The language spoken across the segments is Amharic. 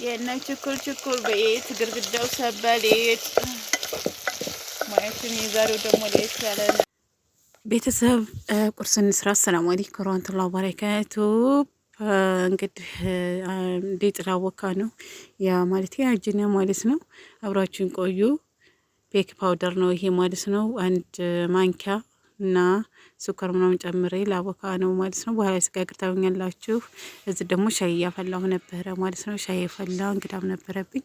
የእነ ችኩል ቤት ግርግዳው ሰበሌት ማየትን የዛሬው ደግሞ ለየት ያለ ነው። ቤተሰብ ቁርስ እንስራ። አሰላሙ አለይኩም ወራህመቱላሂ ወበረካቱ። እንግዲህ ሊጥ ላቦካ ነው ያ ማለት ያጅነ ማለት ነው። አብራችሁን ቆዩ። ቤክ ፓውደር ነው ይሄ ማለት ነው። አንድ ማንኪያ እና ስኳር ምናምን ጨምሬ ላቦካ ነው ማለት ነው። በኋላ ስጋግር ታዩኛላችሁ። እዚህ ደግሞ ሻይ እያፈላሁ ነበረ ማለት ነው። ሻይ ፈላ እንግዳም ነበረብኝ።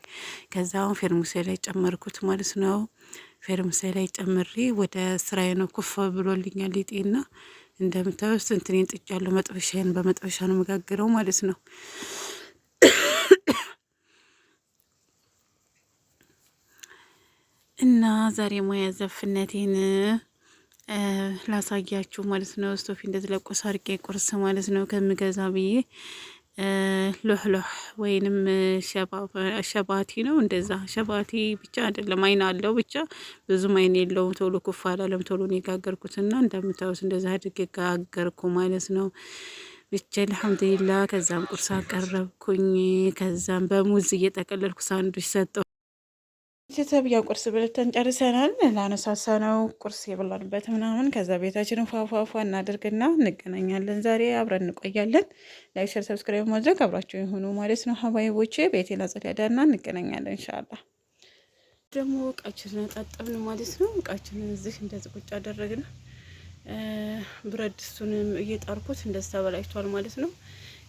ከዛው ፌርሙሴ ላይ ጨመርኩት ማለት ነው። ፌርሙሴ ላይ ጨምሬ ወደ ስራዬ ነው። ኩፍ ብሎልኛል ሊጤና እንደምታዩት እንትኔን ጥጃለሁ። መጥበሻዬን በመጥበሻ ነው መጋገረው ማለት ነው። እና ዛሬ ሙያ ዘፍነቴን ላሳያችሁ ማለት ነው። ስቶፊ እንደዚህ ለቆስ አርቄ ቁርስ ማለት ነው ከምገዛ ብዬ ሎህሎህ ወይንም ሸባቲ ነው። እንደዛ ሸባቲ ብቻ አይደለም አይን አለው ብቻ ብዙም አይን የለውም። ቶሎ ኩፍ አላለም። ቶሎ ነው የጋገርኩትና እንደምታዩት እንደዛ አድርጌ ጋገርኩ ማለት ነው። ብቻ አልሐምዱሊላህ። ከዛም ቁርስ አቀረብኩኝ። ከዛም በሙዝ እየጠቀለልኩ ሳንዱች ሰጠው። ቤተሰብ ያው ቁርስ በልተን ጨርሰናል። ላነሳሳ ነው ቁርስ የበላንበት ምናምን። ከዛ ቤታችንን ፏፏፏ እናደርግና እንገናኛለን። ዛሬ አብረን እንቆያለን። ላይክ፣ ሸር፣ ሰብስክራይብ ማድረግ አብራችሁ የሆኑ ማለት ነው። ሀባይቦቼ ቤቴን አጸዳዳና እንገናኛለን ኢንሻአላህ። ደግሞ እቃችንን አጣጥብን ማለት ነው። እቃችንን እዚህ እንደዚህ ቁጭ አደረግን። ብረት ድስቱንም እየጣርኩት እንደዚህ ተበላሽቷል ማለት ነው።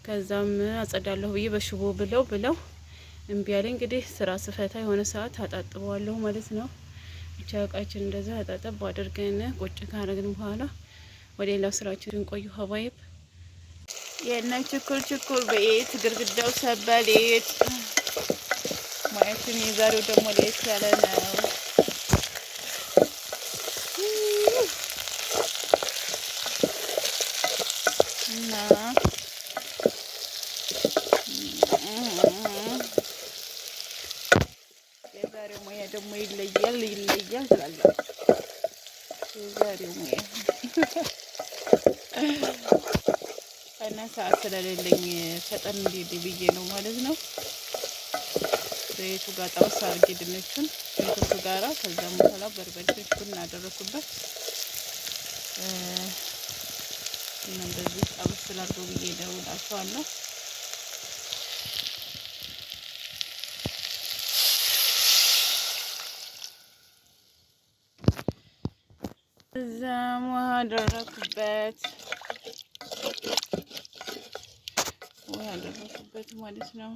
ከዛም አጸዳለሁ ብዬ በሽቦ ብለው እምቢ አለኝ። እንግዲህ ስራ ስፈታ የሆነ ሰዓት አጣጥበዋለሁ ማለት ነው። ብቻ እቃችን እንደዛ አጣጥብ አድርገን ቁጭ ካረግን በኋላ ወደ ሌላው ስራችን እንቆዩ። ሀባይብ የእነ ችኩል ቤት ግርግዳው ሰበሌት ማየትን የዛሬው ደግሞ ለየት ያለ ነው። እና የዛሬው ሙያ ደግሞ ይለያል ትላለች። የዛሬው ሙያ እና ሰዓት ስለሌለኝ ፈጠን እንዲል ብዬ ነው ማለት ነው። ዘይቱ ጋር ጣውስ አድርጌ ድንቹን ሽንኩርቱ ጋራ ከዛም በኋላ በርበሬውን እናደረኩበት እና እንደዚህ ጣውስ ስላድርገው ብዬ ደውላችኋለሁ። እዛም ውሃ አደረኩበት ማለት ነው።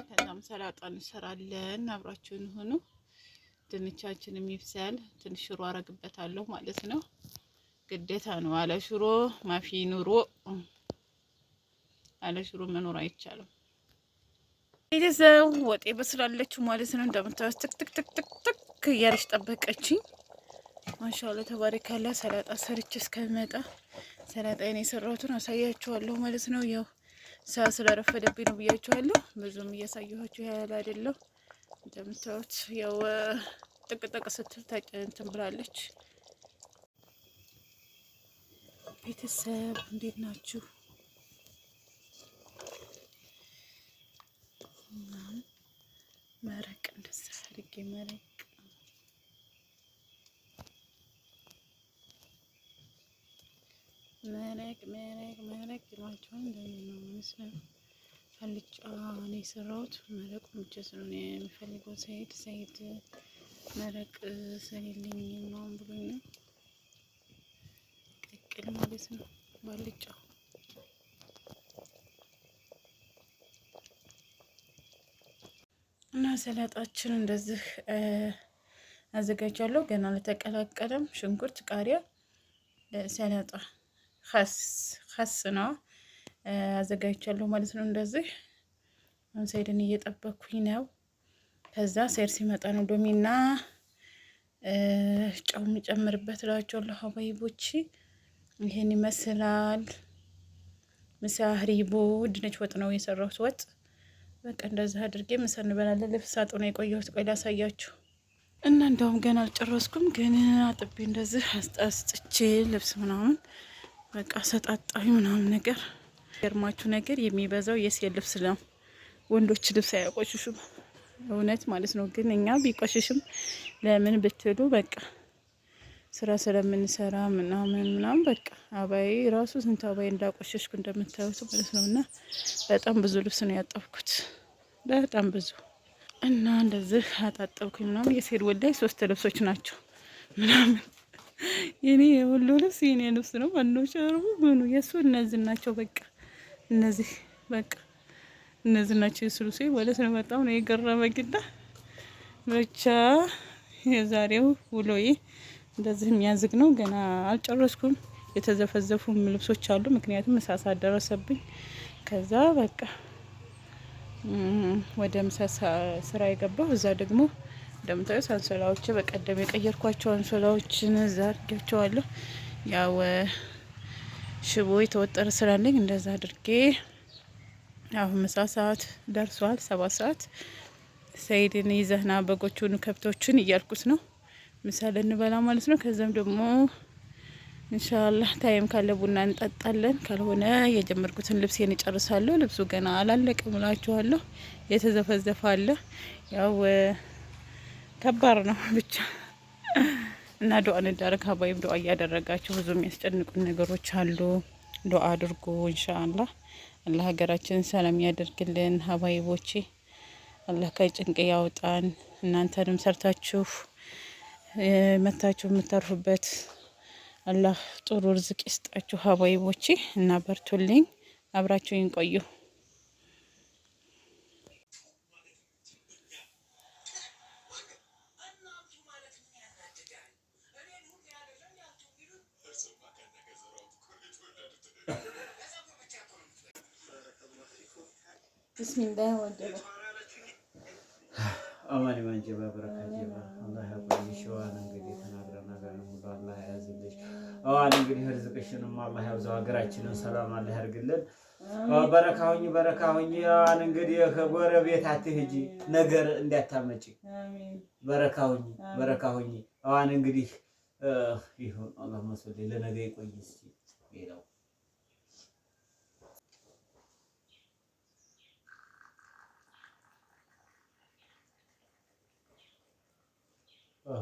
ከዛም ሰላጣ እንሰራለን። አብራችሁን ሆኑ። ድንቻችንም ይብሳል። ትንሽ ሽሮ አረግበታለሁ ማለት ነው። ግዴታ ነው። አለ ሽሮ ማፊ ኑሮ፣ አለ ሽሮ መኖር አይቻልም። ቤተሰብ ወጤ በስላለች ማለት ነው። እንደምታዩት ትክ እያለች ጠበቀችኝ። ማሻአላ ተባረካላ። ሰላጣ ሰርቼ እስከመጣ ሰላጣዬን የሰራሁትን አሳያችኋለሁ ማለት ነው። ያው ሰዓት ስለረፈደብኝ ነው ብያችኋለሁ። ብዙም እያሳየኋችሁ ያለ አይደለም። እንደምታዩት ያው ጥቅጥቅ ስትል እንትን ብላለች። ቤተሰብ እንዴት ናችሁ? መረቅ እንደዛ አድርጌ መረቅ ይሏቸዋል። እንደዚህ ነው መስለው ፈልጫ ነው የሰራሁት። መረቁ ብቻ ስለሆነ የሚፈልገው ሰይድ መረቅ ስለሌለኝ ምናምን ብሎኝ ነው። ቅቅል ማለት ነው ባልጫው። እና ሰላጣችን እንደዚህ አዘጋጃለሁ። ገና አልተቀላቀለም። ሽንኩርት፣ ቃሪያ፣ ሰላጣ ኸስ ነው አዘጋጅቻለሁ ማለት ነው። እንደዚህ አሁን ሰይድን እየጠበኩኝ ነው። ከዛ ሰይድ ሲመጣ ነው ሎሚና ጨው የምጨምርበት እላቸዋለሁ። ሀባይቦች ይሄን ይመስላል። ምሳ ሪቦ ድንች ወጥ ነው የሰራሁት ወጥ። በቃ እንደዚህ አድርጌ ምሳ እንበላለን። ልብስ ሳጥኑ የቆየሁት ቆይ ላሳያችሁ። እና እንደውም ገና አልጨረስኩም፣ ግን አጥቤ እንደዚህ አስጥቼ ልብስ ምናምን በቃ ሰጣጣኝ ምናምን ነገር ገርማችሁ ነገር የሚበዛው የሴት ልብስ ነው። ወንዶች ልብስ አያቆሽሹም እውነት ማለት ነው። ግን እኛ ቢቆሽሽም ለምን ብትሉ በቃ ስራ ስለምንሰራ ምናምን በቃ አባይ ራሱ ስንት አባይ እንዳቆሸሽኩ እንደምታዩት ማለት ነውና በጣም ብዙ ልብስ ነው ያጠብኩት በጣም ብዙ እና እንደዚህ አጣጠብኩኝ ምናምን የሴት ወላይ 3 ልብሶች ናቸው ምናምን የኔ ሁሉ ልብስ የኔ ልብስ ነው ማነው ሸርቡ ምኑ የሱ እነዚህ ናቸው በቃ እነዚህ በቃ እነዚህ ናቸው የሱሉሴ ማለት ነው። በጣም ነው የገረመኝና ብቻ የዛሬው ውሎዬ እንደዚህ የሚያዝግ ነው። ገና አልጨረስኩም። የተዘፈዘፉ ልብሶች አሉ ምክንያቱም እሳሳ ደረሰብኝ። ከዛ በቃ ወደ ምሳ ስራ የገባው እዛ ደግሞ እንደምታዩት አንሶላዎች በቀደም የቀየርኳቸው አንሶላዎችን እዛ አድርጌያቸዋለሁ። ያው ሽቦ የተወጠረ ስላለኝ እንደዛ አድርጌ አሁን ምሳ ሰዓት ደርሷል 7 ሰዓት ሰይድን ይዘህና በጎቹን ከብቶችን እያልኩት ነው ምሳ ልንበላ ማለት ነው። ከዛም ደግሞ ኢንሻአላህ ታይም ካለ ቡና እንጠጣለን። ካልሆነ የጀመርኩትን ልብሴን እጨርሳለሁ። ልብሱ ገና አላለቀም እላችኋለሁ። የተዘፈዘፈ አለ ያው ከባድ ነው ብቻ እና ዱአ እንደረግ ሀባይም ዱአ እያደረጋችሁ ብዙ የሚያስጨንቁን ነገሮች አሉ። ዱአ አድርጉ ኢንሻአላህ አላህ ሀገራችንን ሰላም ያደርግልን። ሀባይቦቼ አላህ ከጭንቅ ያውጣን። እናንተንም ሰርታችሁ መታችሁ የምታርፉበት አላህ ጥሩ ርዝቅ ይስጣችሁ ሀባይቦቼ እና በርቱልኝ። አብራችሁኝ ቆዩ። ቢስሚላህ ወደለ አማን ማንጀባ በረካት ይባ አላህ ያቆይሽ። ዋን እንግዲህ ተናግረን ነገር ነው አላህ ያዝልሽ። ዋን እንግዲህ ርዝቅሽንም አላህ ያብዛው። ሀገራችንን ሰላም አላህ ያርግልን። በረካውኝ ዋን እንግዲህ ከጎረቤት አትሂጂ ነገር እንዳታመጪ። አሜን። በረካውኝ ዋን እንግዲህ ይሁን አላህ መስል ለነገ ይቆይስ ይላው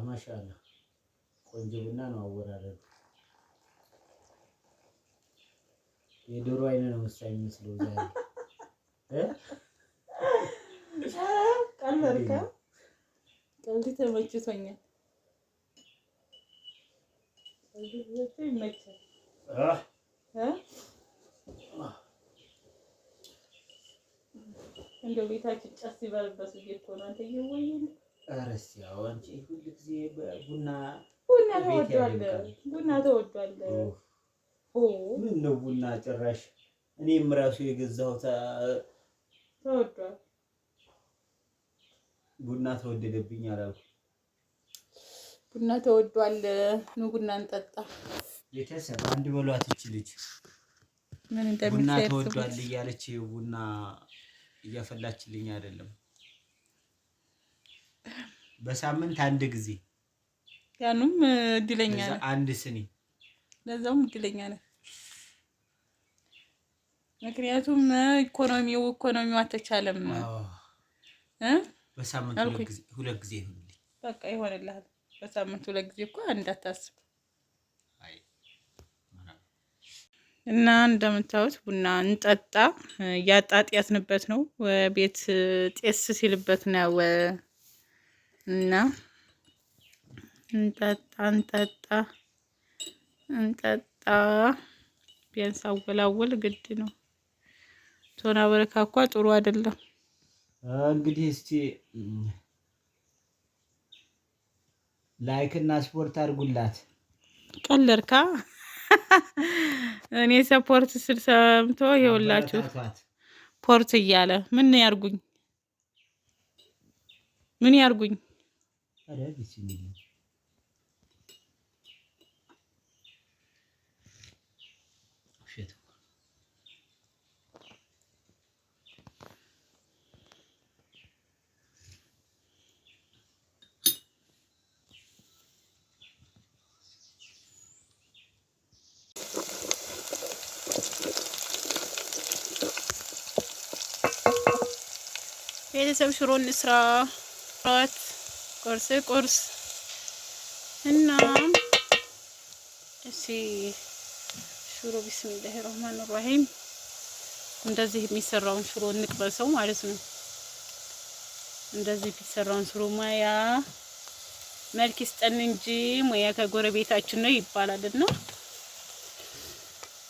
ማሻአላ ቆንጆ ቡና ነው አወራረዱ። የዶሮ አይነ ነው መሳይ መስሎ ዛሬ ቀልበርካ ቀልዲ ተመችቶኛል። እንደው ቤታችን ጨስ ይበልበት እኮ ነው አንተ ይወይኝ አረስ ያው አንቺ ሁሉ ጊዜ ቡና ተወዷል። ምን ነው ቡና ጭራሽ እኔም ራሱ የገዛሁት ተወዷል። ቡና ተወደደብኝ አላልኩ። ቡና ተወዷል። ነው ቡና እንጠጣ። ቤተሰብ አንድ በሏት እቺ ልጅ ምን እንደሚፈጠር ቡና ተወዷል እያለች ቡና እያፈላችልኝ አይደለም። በሳምንት አንድ ጊዜ ያኑም እድለኛ ነህ። አንድ ስኒ ለዛውም እድለኛ ነህ። ምክንያቱም ኢኮኖሚው አልተቻለም። በሳምንት ሁለት ጊዜ ይሁንልኝ በቃ ይሆንልሃል። በሳምንት 2 ጊዜ እኮ እንዳታስብ። አይ እና እንደምታዩት ቡና እንጠጣ ያጣጥያትንበት ነው። ቤት ጤስ ሲልበት ነው እና እንጠጣ ቢያንስ አወላወል ግድ ነው። ቶና በረካኳ ጥሩ አይደለም። እንግዲህ እስቲ ላይክ እና ስፖርት አድርጉላት። ቀለርካ እኔ ሰፖርት ስል ሰምቶ ይኸውላችሁ ፖርት እያለ ምን ያርጉኝ? አረ ቢስሚላህ ቤተሰብ ሽሮ እንስራ ቁርስ እና እሺ ሽሮ ቢስሚላሂ ረህማን ረሂም እንደዚህ የሚሰራውን ሽሮ እንቅመሰው ማለት ነው። እንደዚህ የሚሰራውን ሽሮ ማያ መልክ ይስጠን እንጂ ሙያ ከጎረቤታችን ነው ይባላልና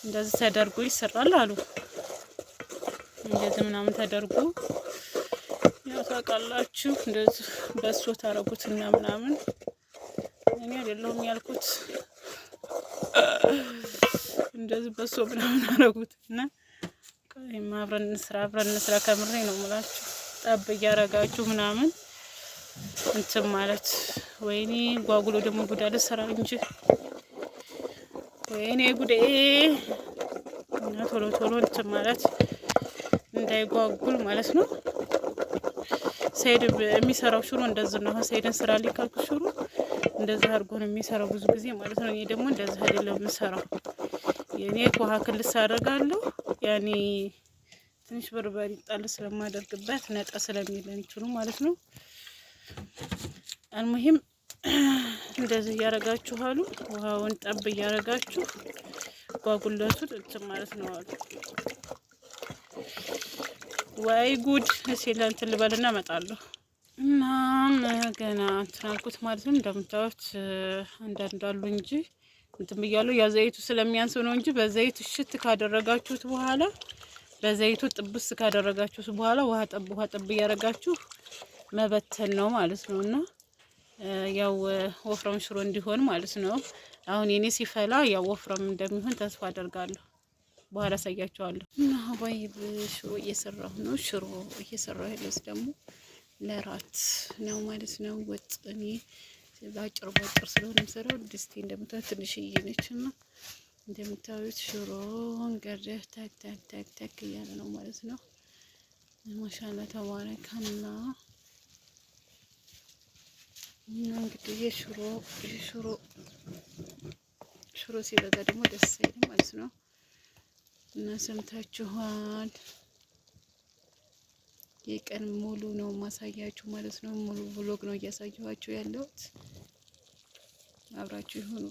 እንደዚህ ተደርጎ ይሰራል አሉ። እንደዚህ ምናምን ተደርጎ ያው ታውቃላችሁ እንደዚህ በሶ ታረጉትና ምናምን እኔ አይደለሁም ያልኩት እንደዚህ በሶ ምናምን አረጉትና አብረን እንስራ ከምሬ ነው የምላችሁ። ጠብ እያረጋችሁ ምናምን እንትን ማለት ወይኔ ጓጉሎ ደግሞ ጉዳለ ሰራ እንጂ ወይኔ ጉዴ እና ቶሎ እንትን ማለት እንዳይጓጉል ማለት ነው። ሰይድ የሚሰራው ሽሮ እንደዚህ ነው። ሰይድን ስራ ሊካልኩ ሽሮ እንደዚህ አድርጎ ነው የሚሰራው ብዙ ጊዜ ማለት ነው። እኔ ደግሞ እንደዚህ አይደለም የምሰራው። የኔ ኮሃ ክልስ አደርጋለሁ ያኔ ትንሽ በርበሬ ጣል ስለማደርግበት ነጣ ስለሚለን ይችላል ማለት ነው። አልሙሂም እንደዚህ እያረጋችሁ አሉ ውሃውን ጠብ እያረጋችሁ ጓጉለቱ እንትን ማለት ነው አሉ። ወይ ጉድ ሲለን ትልበልና እመጣለሁ እና ገና እንትን አልኩት ማለት ነው። እንደምታዩት አንዳንዳሉ እንጂ እንትን ብያለሁ። ያ ዘይቱ ስለሚያንስ ነው እንጂ በዘይት እሽት ካደረጋችሁት በኋላ በዘይቱ ጥብስ ካደረጋችሁት በኋላ ውሃ ጠብ እያረጋችሁ መበተን ነው ማለት ነውና ያው ወፍራም ሽሮ እንዲሆን ማለት ነው። አሁን የኔ ሲፈላ ያው ወፍራም እንደሚሆን ተስፋ አደርጋለሁ። በኋላ አሳያችኋለሁ። እና ባይብ ሽሮ እየሰራሁ ነው። ሽሮ እየሰራሁ ያለሁት ደግሞ ለራት ነው ማለት ነው። ወጥ እኔ ባጭር ስለሆነ የምሰራው ድስቴ እንደምታዩት ትንሽዬ ነችና እንደምታዩት ሽሮ እንገርደህ ታክ እያለ ነው ማለት ነው። ማሻአላ ተባረከና እንግዲህ ሽሮ ሲበዛ ደግሞ ደስ አይልም ማለት ነው። እና ሰምታችኋል። የቀን ሙሉ ነው ማሳያችሁ ማለት ነው። ሙሉ ብሎግ ነው እያሳየኋችሁ ያለሁት። አብራችሁ ይሁኑ።